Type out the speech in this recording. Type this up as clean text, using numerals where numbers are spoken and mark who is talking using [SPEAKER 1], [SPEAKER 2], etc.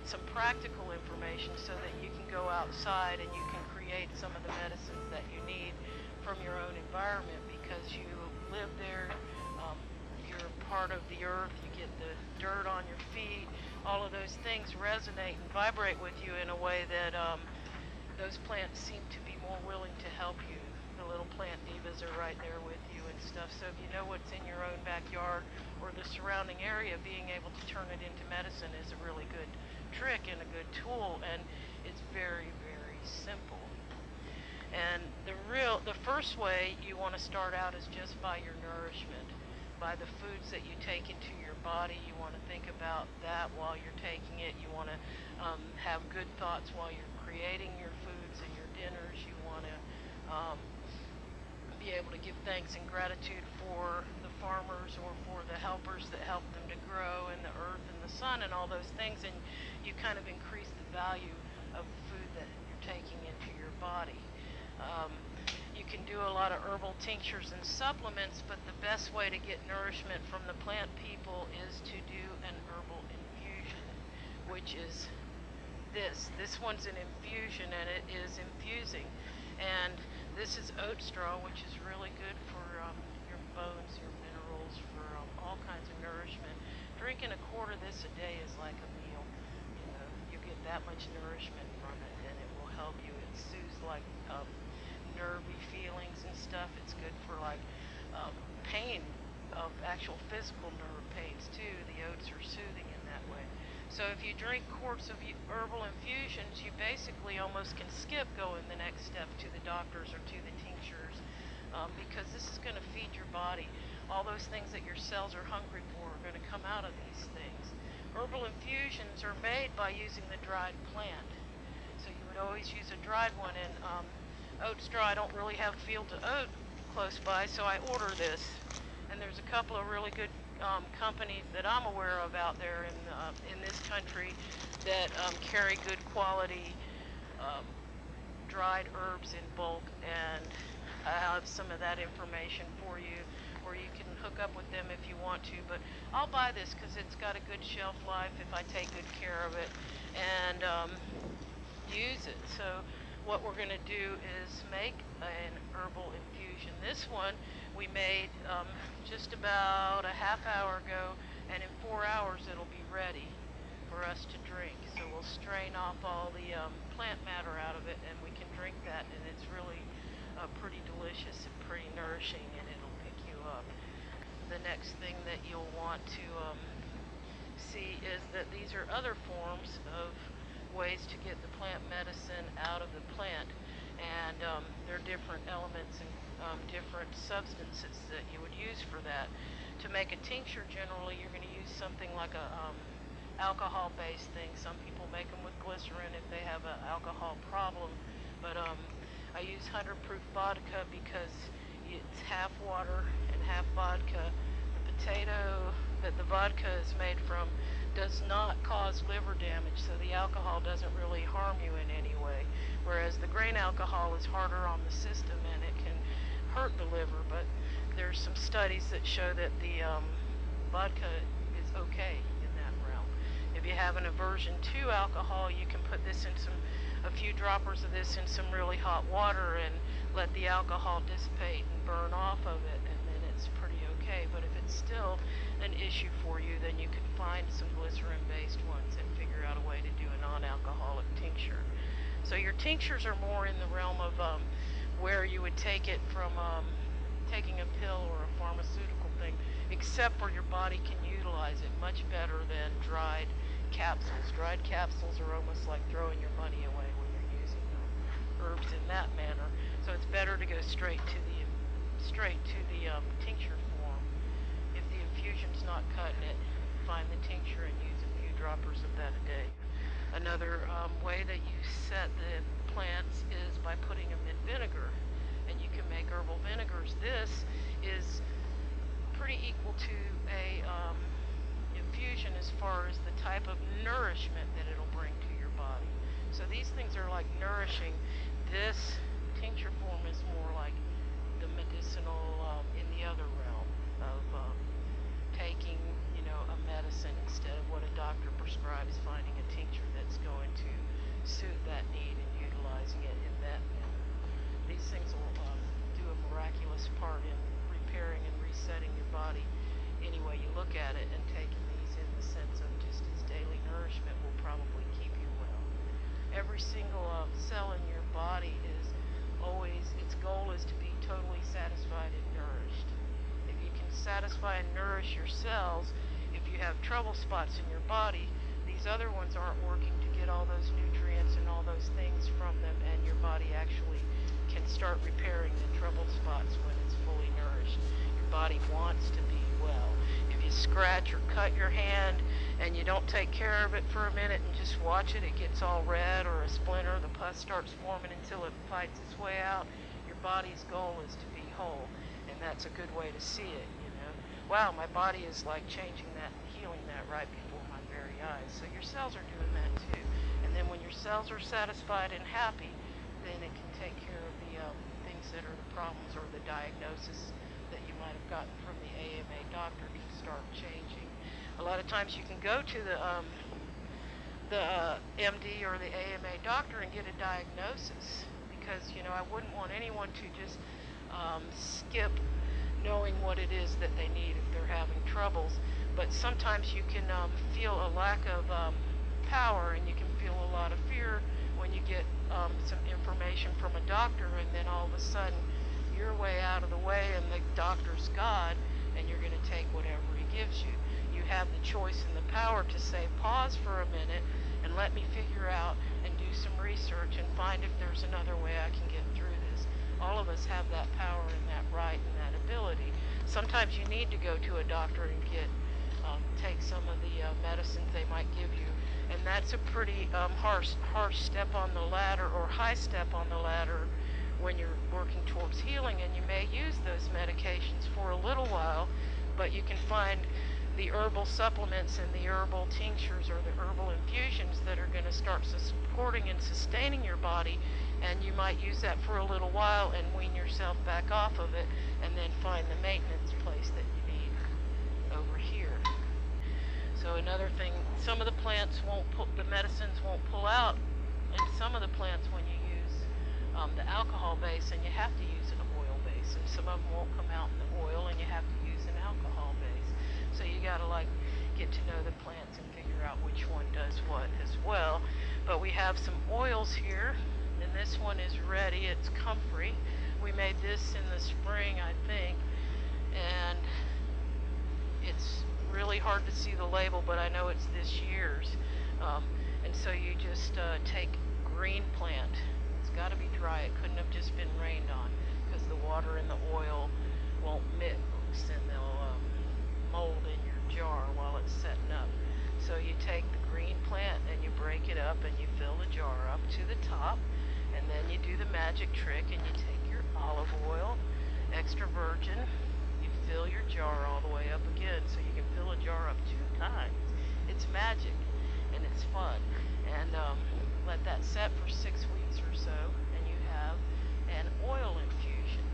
[SPEAKER 1] Some practical information so that you can go outside and you can create some of the medicines that you need from your own environment, because you live there, you're part of the earth, you get the dirt on your feet, all of those things resonate and vibrate with you in a way that those plants seem to be more willing to help you. The little plant divas are right there with you and stuff. So if you know what's in your own backyard or the surrounding area, being able to turn it into medicine is a really good trick and a good tool, and it's very, very simple. And the first way you want to start out is just by your nourishment, by the foods that you take into your body. You want to think about that while you're taking it. You want to have good thoughts while you're creating your foods and your dinners. You want to be able to give thanks and gratitude for the farmers or for the helpers that help them to grow, and the earth and the sun and all those things, and you kind of increase the value of the food that you're taking into your body. You can do a lot of herbal tinctures and supplements, but the best way to get nourishment from the plant people is to do an herbal infusion, which is this. This one's an infusion, and it is infusing. And this is oat straw, which is really good for your bones, your minerals, for all kinds of nourishment. Drinking a quart of this a day is like a meal. You know, you get that much nourishment from it, and it will help you. It soothes like nervy feelings and stuff. It's good for like pain, of actual physical nerve pains too. The oats are soothing in that way. So if you drink quarts of herbal infusions, you basically almost can skip going the next step to the doctors or to the tinctures, because this is going to feed your body. All those things that your cells are hungry for are going to come out of these things. Herbal infusions are made by using the dried plant. So you would always use a dried one, and oat straw, I don't really have fields of oat close by, so I order this. And there's a couple of really good companies that I'm aware of out there in this country that carry good quality dried herbs in bulk, and I have some of that information for you, or you can hook up with them if you want to. But I'll buy this because it's got a good shelf life if I take good care of it and use it. So what we're going to do is make an herbal infusion. This one we made just about a half hour ago, and in 4 hours it'll be ready for us to drink. So we'll strain off all the plant matter out of it, and we can drink that, and it's really pretty delicious and pretty nourishing, and it'll pick you up. The next thing that you'll want to see is that these are other forms of ways to get the plant medicine out of the plant, and there are different elements and different substances that you would use for that. To make a tincture, generally you're going to use something like a alcohol-based thing. Some people make them with glycerin if they have an alcohol problem, but I use 100 proof vodka because it's half water and half vodka. The potato that the vodka is made from does not cause liver damage, so the alcohol doesn't really harm you in any way, whereas the grain alcohol is harder on the system and it can hurt the liver. But there's some studies that show that the vodka is okay in that realm. If you have an aversion to alcohol, you can put this in a few droppers of this in some really hot water and let the alcohol dissipate and burn off of it, and then it's pretty okay. But if it's still an issue for you, then you can find some glycerin-based ones and figure out a way to do a non-alcoholic tincture. So your tinctures are more in the realm of where you would take it from taking a pill or a pharmaceutical thing, except where your body can utilize it much better than dried capsules. Dried capsules are almost like throwing your money away when you're using herbs in that manner. So it's better to go straight to straight to the tincture form. If the infusion's not cutting it, find the tincture and use a few droppers of that a day. Another way that you set the plants is by putting them in vinegar, and you can make herbal vinegars. This is pretty equal to a infusion as far as the type of nourishment that it'll bring to your body. So these things are like nourishing. This tincture form is more like the medicinal in the other realm of taking, you know, a medicine instead of what a doctor prescribes, finding a tincture that's going to suit that need and utilizing it in that manner. These things will do a miraculous part in repairing and resetting your body any way you look at it, and taking these in the sense of just as daily nourishment will probably keep you well. Every single cell in your body is always, its goal is to be totally satisfied and nourished. If you can satisfy and nourish your cells, if you have trouble spots in your body, these other ones aren't working to get all those nutrients and all those things from them, and your body actually can start repairing the trouble spots when it's fully nourished. Your body wants to be well. If you scratch or cut your hand and you don't take care of it for a minute and just watch it, it gets all red or a splinter, the pus starts forming until it fights its way out. Your body's goal is to be whole, and that's a good way to see it, you know. Wow, my body is like changing that, healing that right before my very eyes. So your cells are doing that too. And then when your cells are satisfied and happy, then it can take care of the things that are the problems, or the diagnosis that you might have gotten from the AMA doctor to start changing. A lot of times you can go to the MD or the AMA doctor and get a diagnosis, because, you know, I wouldn't want anyone to just skip knowing what it is that they need if they're having troubles. But sometimes you can feel a lack of power, and you can feel a lot of fear when you get some information from a doctor, and then all of a sudden you're way out of the way and the doctor's God, and you're going to take whatever he gives you. You have the choice and the power to say, pause for a minute and let me figure out and do some research and find if there's another way I can get through this. All of us have that power and that right and that ability. Sometimes you need to go to a doctor and take some of the medicines they might give you, and that's a pretty harsh step on the ladder, or high step on the ladder, when you're working towards healing. And you may use those medications for a little while, but you can find the herbal supplements and the herbal tinctures or the herbal infusions that are going to start supporting and sustaining your body, and you might use that for a little while and wean yourself back off of it, and then find the maintenance place that you need over here. So another thing, some of the plants the medicines won't pull out, and some of the plants, when you use the alcohol base, and you have to use an oil base, and some of them won't come out in the oil, and you have to use an alcohol base. So you gotta like get to know the plants and figure out which one does what as well. But we have some oils here, and this one is ready. It's comfrey. We made this in the spring, I think, and it's really hard to see the label, but I know it's this year's. And so you just take green plant. It's got to be dry. It couldn't have just been rained on, because the water and the oil won't mix, and they'll mold in your jar while it's setting up. So you take the green plant and you break it up and you fill the jar up to the top, and then you do the magic trick and you take your olive oil, extra virgin, you fill your jar all the way up again, so you can fill a jar up 2 times. It's magic and it's fun. And let that set for 6 weeks or so, and you have an oil infusion.